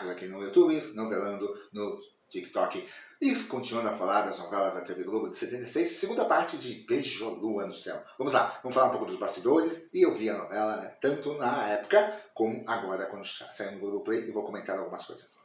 Marcos aqui no YouTube, Novelando no TikTok. E continuando a falar das novelas da TV Globo de 76, segunda parte de Vejo a Lua no Céu. Vamos lá, vamos falar um pouco dos bastidores. E eu vi a novela, né, tanto na época como agora quando saiu no Globoplay, e vou comentar algumas coisas.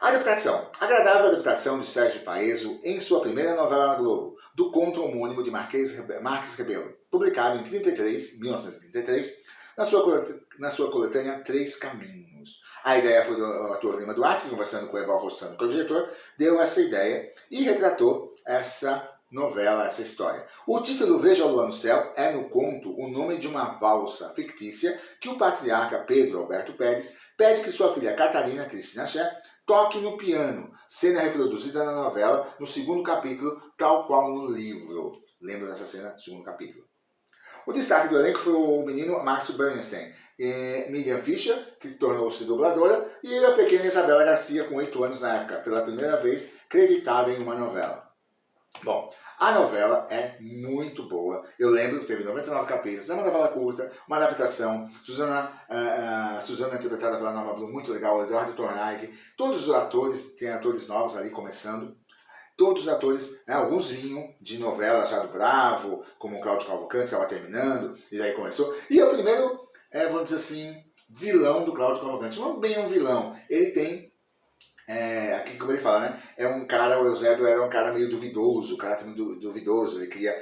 Adaptação. Agradável adaptação de Sérgio Paeso em sua primeira novela na Globo, do conto homônimo de Marques Rebelo, publicado em 1933, na sua coletânea Três Caminhos. A ideia foi do ator Lima Duarte, que, conversando com o Eval Rossano, que é o diretor, deu essa ideia e retratou essa novela, essa história. O título Vejo a Lua no Céu é, no conto, o nome de uma valsa fictícia que o patriarca Pedro Alberto Pérez pede que sua filha Catarina Cristina Ché toque no piano, cena reproduzida na novela no segundo capítulo, tal qual no livro. Lembra dessa cena do segundo capítulo? O destaque do elenco foi o menino Márcio Bernstein, Miriam Fischer, que tornou-se dubladora, e a pequena Isabela Garcia, com 8 anos na época, pela primeira vez creditada em uma novela. Bom, a novela é muito boa. Eu lembro que teve 99 capítulos, é uma novela curta, uma adaptação. Suzana interpretada pela Norma Blum, muito legal, Eduardo Tornag. Todos os atores, tem atores novos ali começando. Todos os atores, né, alguns vinham de novela já do Bravo, como o Cláudio Cavalcante, que estava terminando, e daí começou. E o primeiro, vamos dizer assim, vilão do Cláudio Cavalcante. Não bem um vilão, ele tem, aqui como ele fala, né, é um cara, o Eusébio era um cara meio duvidoso, caráter meio duvidoso, ele queria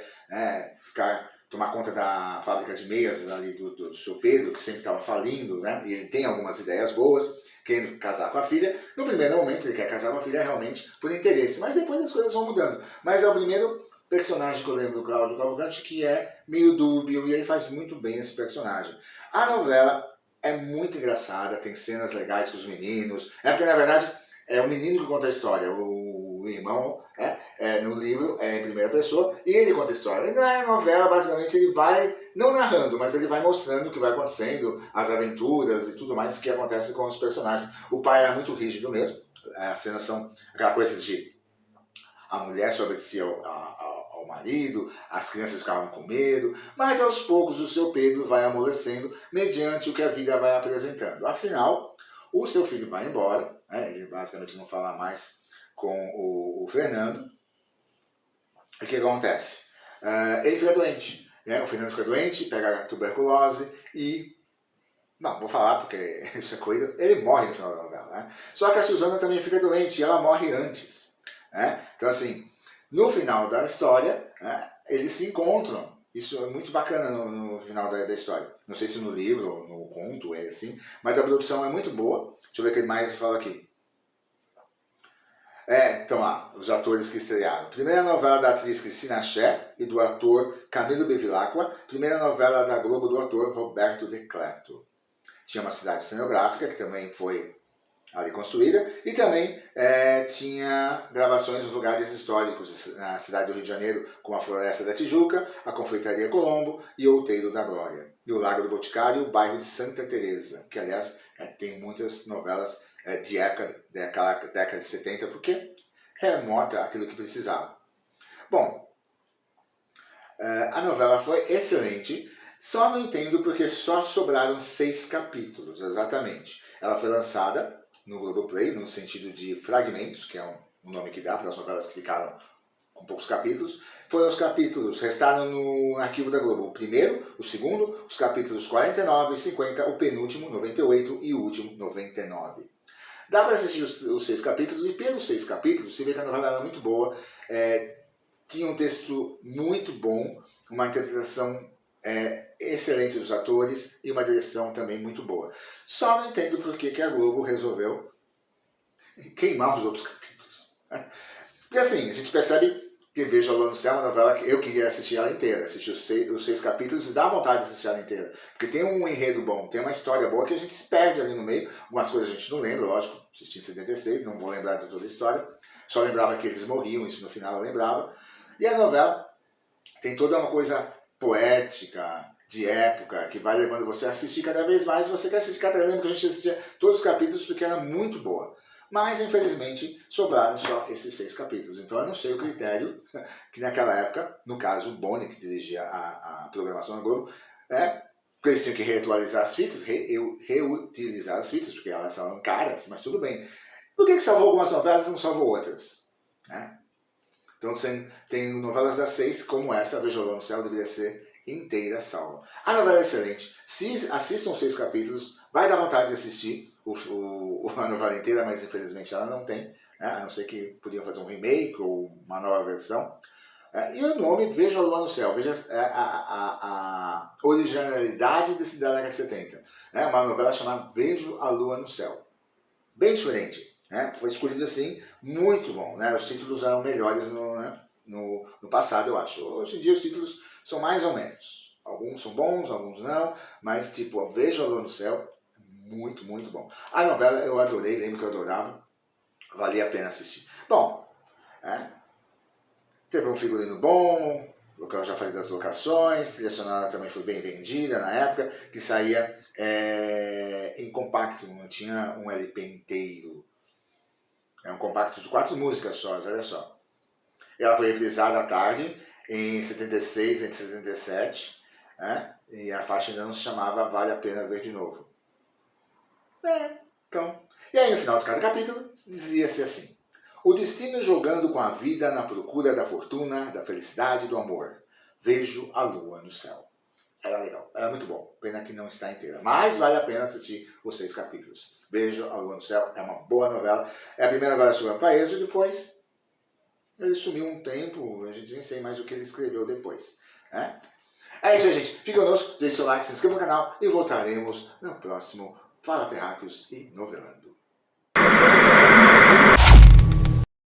tomar conta da fábrica de meias ali do seu Pedro, que sempre estava falindo, né, e ele tem algumas ideias boas, querendo casar com a filha. No primeiro momento ele quer casar com a filha realmente por interesse, mas depois as coisas vão mudando. Mas é o primeiro personagem que eu lembro do Cláudio Cavalcante que é meio dúbio, e ele faz muito bem esse personagem. A novela é muito engraçada, tem cenas legais com os meninos, porque na verdade é o menino que conta a história, o irmão no livro é em primeira pessoa, e ele conta a história. E na novela, basicamente, ele vai, não narrando, mas ele vai mostrando o que vai acontecendo, as aventuras e tudo mais que acontece com os personagens. O pai é muito rígido mesmo, as cenas são aquela coisa de a mulher se obedecia ao marido, as crianças ficavam com medo, mas aos poucos o seu Pedro vai amolecendo mediante o que a vida vai apresentando. Afinal, o seu filho vai embora, ele basicamente não fala mais com o Fernando. E o que acontece? Ele fica doente, né? O Fernando fica doente, pega a tuberculose e... Não, vou falar porque isso é coisa... Ele morre no final da novela, né? Só que a Suzana também fica doente e ela morre antes, né? Então, assim, no final da história, né, eles se encontram. Isso é muito bacana no final da história. Não sei se no livro ou no conto é assim, mas a produção é muito boa. Deixa eu ver o que mais fala aqui. Então lá, os atores que estrearam. Primeira novela da atriz Cristina Ché e do ator Camilo Bevilacqua. Primeira novela da Globo do ator Roberto Decleto. Tinha uma cidade cenográfica que também foi ali construída. E também tinha gravações nos lugares históricos, na cidade do Rio de Janeiro, como a Floresta da Tijuca, a Confeitaria Colombo e o Outeiro da Glória. E o Lago do Boticário e o bairro de Santa Teresa, que aliás tem muitas novelas de época, daquela década de 70, porque remota aquilo que precisava. Bom, a novela foi excelente, só não entendo porque só sobraram 6 capítulos, exatamente. Ela foi lançada no Globoplay, no sentido de fragmentos, que é o nome que dá para as novelas que ficaram com poucos capítulos. Foram os capítulos, restaram no arquivo da Globo o primeiro, o segundo, os capítulos 49 e 50, o penúltimo, 98, e o último, 99. Dá para assistir os 6 capítulos, e pelos 6 capítulos, você vê que a novela era muito boa, tinha um texto muito bom, uma interpretação excelente dos atores e uma direção também muito boa. Só não entendo por que a Globo resolveu queimar os outros capítulos. Porque assim, a gente percebe que Vejo a Lua no Céu é uma novela que eu queria assistir ela inteira, assistir os 6 capítulos e dá vontade de assistir ela inteira. Porque tem um enredo bom, tem uma história boa que a gente se perde ali no meio. Algumas coisas a gente não lembra, lógico, assisti em 76, não vou lembrar de toda a história. Só lembrava que eles morriam, isso no final eu lembrava. E a novela tem toda uma coisa poética, de época, que vai levando você a assistir cada vez mais. Você quer assistir cada vez, lembra que a gente assistia todos os capítulos porque era muito boa. Mas, infelizmente, sobraram só esses 6 capítulos. Então, eu não sei o critério que naquela época, no caso, o Boni, que dirigia a programação da Globo, Porque eles tinham que reatualizar as fitas, reutilizar as fitas, porque elas eram caras, mas tudo bem. Por que salvou algumas novelas e não salvou outras? Né? Então tem novelas das 6, como essa, Vejo a Lua no Céu, deveria ser inteira salva. A novela é excelente. Se assistam os 6 capítulos, vai dar vontade de assistir a novela inteira, mas infelizmente ela não tem. Né? A não ser que podiam fazer um remake ou uma nova versão. E o nome Vejo a Lua no Céu, veja a originalidade da década de 70. Né? Uma novela chamada Vejo a Lua no Céu. Bem diferente. Né? Foi escolhido assim, muito bom. Né? Os títulos eram melhores no passado, eu acho. Hoje em dia os títulos são mais ou menos. Alguns são bons, alguns não, mas tipo, Vejo a Lua no Céu, muito, muito bom. A novela eu adorei, lembro que eu adorava, valia a pena assistir. Bom, teve um figurino bom, eu já falei das locações, a trilha sonora também foi bem vendida na época, que saía em compacto, não tinha um LP inteiro. É um compacto de 4 músicas só, olha só. Ela foi reprisada à tarde, em 76, entre 77, né? E a faixa ainda não se chamava Vale a Pena Ver de Novo. Então. E aí no final de cada capítulo dizia-se assim: o destino jogando com a vida na procura da fortuna, da felicidade e do amor. Vejo a lua no céu. Era legal, era muito bom. Pena que não está inteira. Mas vale a pena assistir os 6 capítulos. Vejo a Lua no Céu, é uma boa novela. É a primeira novela sobre o Paeso, e depois ele sumiu um tempo, a gente nem sei mais o que ele escreveu depois. Né? É isso aí, gente. Fique conosco, deixe seu like, se inscreva no canal e voltaremos no próximo Fala Terráqueos e Novelando.